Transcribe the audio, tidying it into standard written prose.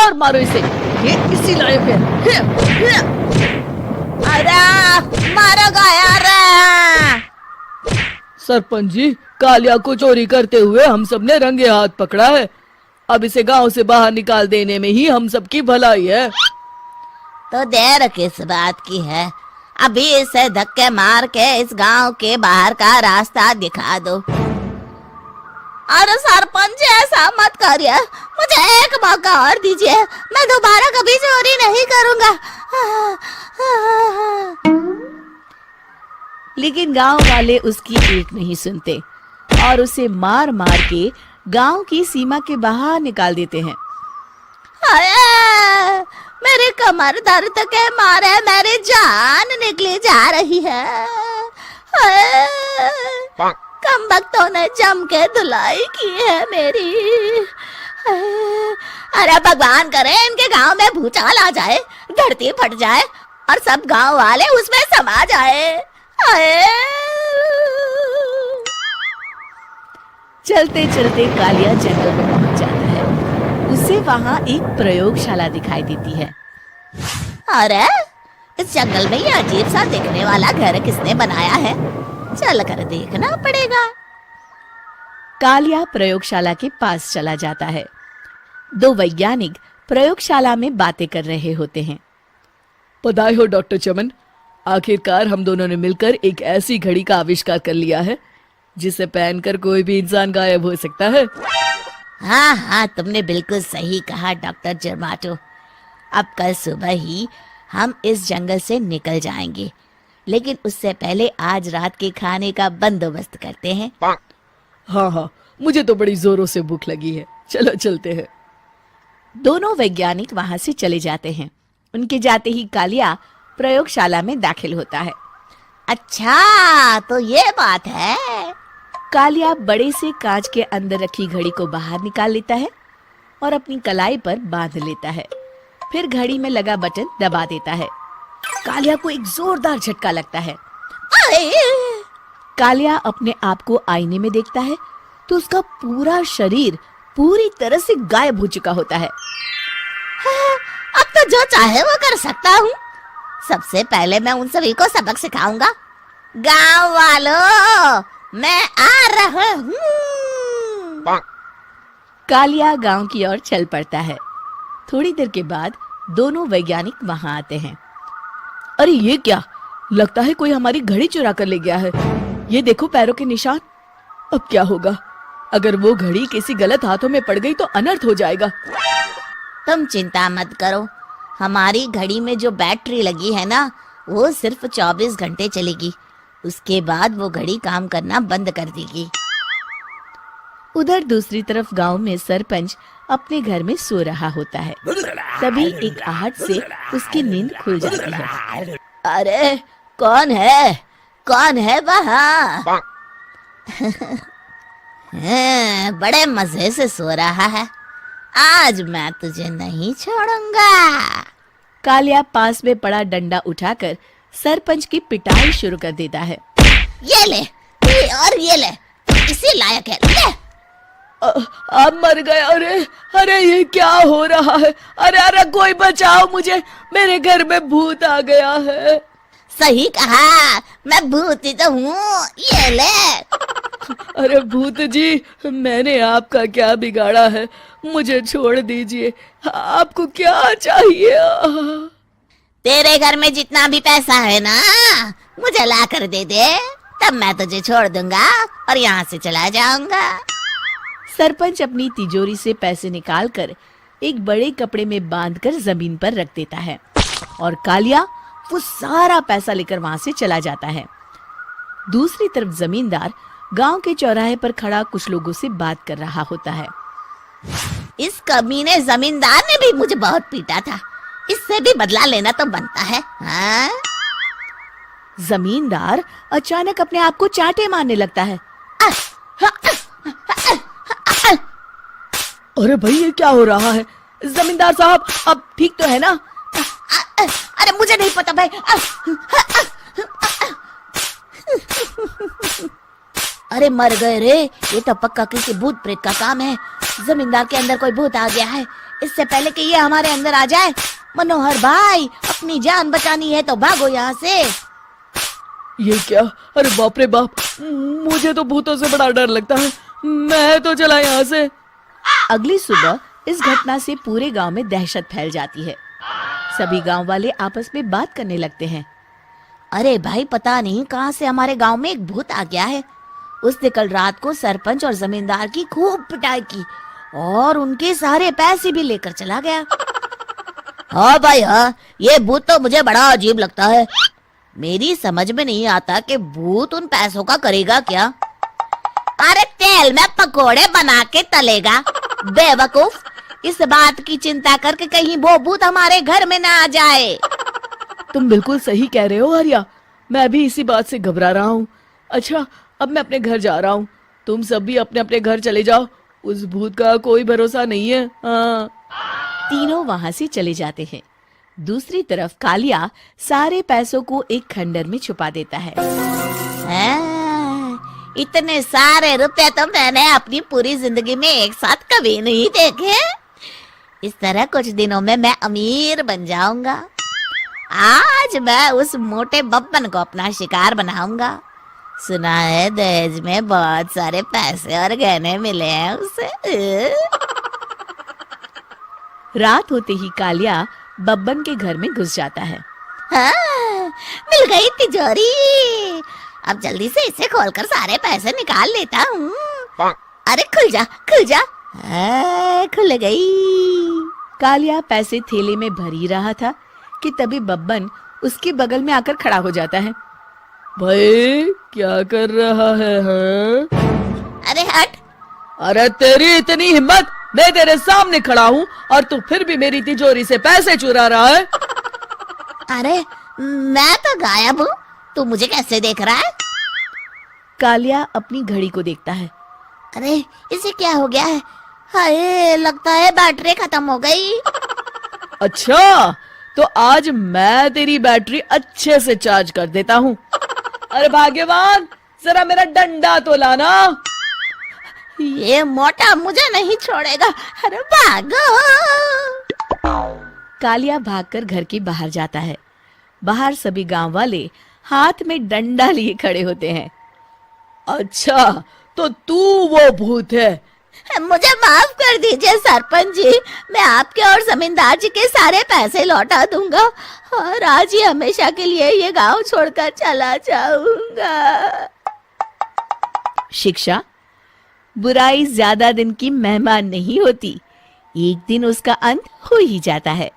और मारो इसे, ये इसी लायक है। अरे मारो गया रे। सरपंच जी, कालिया को चोरी करते हुए हम सबने रंगे हाथ पकड़ा है। अब इसे गांव से बाहर निकाल देने में ही हम सबकी भलाई है। तो देर किस बात की है, अभी इसे धक्के मार के इस गांव के बाहर का रास्ता दिखा दो। अरे सरपंच ऐसा मत करिए, मुझे एक मौका और दीजिए, मैं दोबारा कभी चोरी नहीं करूंगा। लेकिन गांव वाले उसकी एक नहीं सुनते और उसे मार मार के गांव की सीमा के बाहर निकाल देते हैं। हाय, मेरी कमर दर्द के मारे मेरी जान निकली जा रही है। हाय, कमबख्तों ने जम के धुलाई की है मेरी। अरे भगवान करे इनके गांव में भूचाल आ जाए, धरती फट जाए और सब गांव वाले उसमें समा जाए। चलते चलते कालिया जंगल में पहुंच जाता है। उसे वहां एक प्रयोगशाला दिखाई देती है। अरे इस जंगल में ये अजीब सा दिखने वाला घर किसने बनाया है, चल कर देखना पड़ेगा। कालिया प्रयोगशाला के पास चला जाता है। दो वैज्ञानिक प्रयोगशाला में बातें कर रहे होते हैं। बधाई हो डॉक्टर चमन, आखिरकार हम दोनों ने मिलकर एक ऐसी घड़ी का आविष्कार कर लिया है जिसे पहनकर कोई भी इंसान गायब हो सकता है। हाँ हाँ, तुमने बिल्कुल सही कहा डॉक्टर जर्माटो। अब कल सुबह ही हम इस जंगल से निकल जाएंगे, लेकिन उससे पहले आज रात के खाने का बंदोबस्त करते हैं। हाँ हाँ, मुझे तो बड़ी जोरों से भूख लगी है, चलो चलते हैं। दोनों वैज्ञानिक वहां से चले जाते हैं। उनके जाते ही कालिया प्रयोगशाला में दाखिल होता है। अच्छा तो ये बात है। कालिया बड़े से कांच के अंदर रखी घड़ी को बाहर निकाल लेता है और अपनी कलाई पर बांध लेता है। फिर घड़ी में लगा बटन दबा देता है। कालिया को एक जोरदार झटका लगता है। कालिया अपने आप को आईने में देखता है तो उसका पूरा शरीर पूरी तरह से गायब हो चुका होता है। अब तो जो चाहे वो कर सकता हूँ। सबसे पहले मैं उन सभी को सबक सिखाऊंगा। गांव वालों, मैं आ रहा हूँ। कालिया गांव की ओर चल पड़ता है। थोड़ी देर के बाद दोनों वैज्ञानिक वहां आते हैं। अरे ये क्या, लगता है कोई हमारी घड़ी चुरा कर ले गया है। ये देखो पैरों के निशान। अब क्या होगा, अगर वो घड़ी किसी गलत हाथों में पड़ गई तो अनर्थ हो जाएगा। तुम चिंता मत करो, हमारी घड़ी में जो बैटरी लगी है ना, वो सिर्फ 24 घंटे चलेगी। उसके बाद वो घड़ी काम करना बंद कर देगी। उधर दूसरी तरफ गांव में सरपंच अपने घर में सो रहा होता है। तभी एक आहट से उसकी नींद खुल जाती है। अरे कौन है, कौन है वहाँ? बड़े मजे से सो रहा है, आज मैं तुझे नहीं छोड़ूंगा। कालिया पास में पड़ा डंडा उठाकर सरपंच की पिटाई शुरू कर देता है। ये ले, ये ले, इसी लायक है, ले। आप मर गए। अरे अरे ये क्या हो रहा है? अरे अरे कोई बचाओ मुझे, मेरे घर में भूत आ गया है। सही कहा, मैं भूत ही तो हूँ, ये ले। अरे भूत जी, मैंने आपका क्या बिगाड़ा है, मुझे छोड़ दीजिए। आपको क्या चाहिए? तेरे घर में जितना भी पैसा है ना, मुझे ला कर दे दे, तब मैं तुझे छोड़ दूंगा और यहाँ से चला जाऊंगा। सरपंच अपनी तिजोरी से पैसे निकालकर एक बड़े कपड़े में बांधकर जमीन पर रख देता है और कालिया वो सारा पैसा लेकर वहां से चला जाता है। दूसरी तरफ जमींदार गांव के चौराहे पर खड़ा कुछ लोगों से बात कर रहा होता है। इस कमीने जमींदार ने भी मुझे बहुत पीटा था, इससे भी बदला लेना तो बनता है। हाँ? जमींदार अचानक अपने आप को चांटे मारने लगता है। अरे भाई ये क्या हो रहा है? जमींदार साहब अब ठीक तो है ना? अरे मुझे नहीं पता भाई। अरे मर गए रे, ये तो पक्का किसी भूत प्रेत का काम है। जमींदार के अंदर कोई भूत आ गया है, इससे पहले कि ये हमारे अंदर आ जाए। मनोहर भाई, अपनी जान बचानी है तो भागो यहाँ से। ये क्या? अरे बाप रे बाप, मुझे तो भूतों से बड़ा डर लगता है। मैं तो चला यहाँ से। अगली सुबह इस घटना से पूरे गांव में दहशत फैल जाती है। सभी गांव वाले आपस में बात करने लगते हैं। अरे भाई, पता नहीं कहाँ से हमारे गांव में एक भूत आ गया है। उसने कल रात को सरपंच और जमींदार की खूब पिटाई की और उनके सारे पैसे भी लेकर चला गया। हाँ भाई हाँ, ये भूत तो मुझे बड़ा अजीब लगता है। मेरी समझ में नहीं आता कि भूत उन पैसों का करेगा क्या। अरे तेल में पकोड़े बना के तलेगा बेवकूफ। इस बात की चिंता करके कहीं वो भूत हमारे घर में ना आ जाए। तुम बिल्कुल सही कह रहे हो आर्या, मैं भी इसी बात से घबरा रहा हूँ। अच्छा, अब मैं अपने घर जा रहा हूँ। तुम सब भी अपने अपने घर चले जाओ, उस भूत का कोई भरोसा नहीं है। हाँ। तीनों वहां से चले जाते हैं। दूसरी तरफ कालिया सारे पैसों को एक खंडर में छुपा देता है। इतने सारे रुपए तो मैंने अपनी पूरी जिंदगी में एक साथ कभी नहीं देखे। इस तरह कुछ दिनों में मैं अमीर बन जाऊंगा। आज मैं उस मोटे बब्बन को अपना शिकार बनाऊंगा। सुना है दहेज में बहुत सारे पैसे और गहने मिले हैं उसे। रात होते ही कालिया बब्बन के घर में घुस जाता है। हाँ, मिल गई तिजोरी। अब जल्दी से इसे खोलकर सारे पैसे निकाल लेता हूँ। अरे खुल जा, खुल जा। खुल गई। कालिया पैसे थैले में भर ही रहा था कि तभी बब्बन उसके बगल में आकर खड़ा हो जाता है। भाई क्या कर रहा है? हाँ? अरे हट। अरे तेरी इतनी हिम्मत, मैं तेरे सामने खड़ा हूँ और तू फिर भी मेरी तिजोरी से पैसे चुरा रहा है। अरे मैं तो गायब हूँ, तू मुझे कैसे देख रहा है? कालिया अपनी घड़ी को देखता है। अरे इसे क्या हो गया है? हाय, लगता है बैटरी खत्म हो गई। अच्छा, तो आज मैं तेरी बैटरी अच्छे से चार्ज कर देता हूँ। अरे भाग्यवान, जरा मेरा डंडा तो लाना। ये मोटा मुझे नहीं छोड़ेगा। अरे भागो। कालिया भागकर घर के बाहर जाता है। बाहर सभी गांव वाले हाथ में डंडा लिए खड़े होते हैं। अच्छा, तो तू वो भूत है? मुझे माफ कर दीजिए सरपंच जी, मैं आपके और जमींदार जी के सारे पैसे लौटा दूंगा और आज ही हमेशा के लिए ये गांव छोड़कर चला जाऊंगा। शिक्षा: बुराई ज्यादा दिन की मेहमान नहीं होती, एक दिन उसका अंत हो ही जाता है।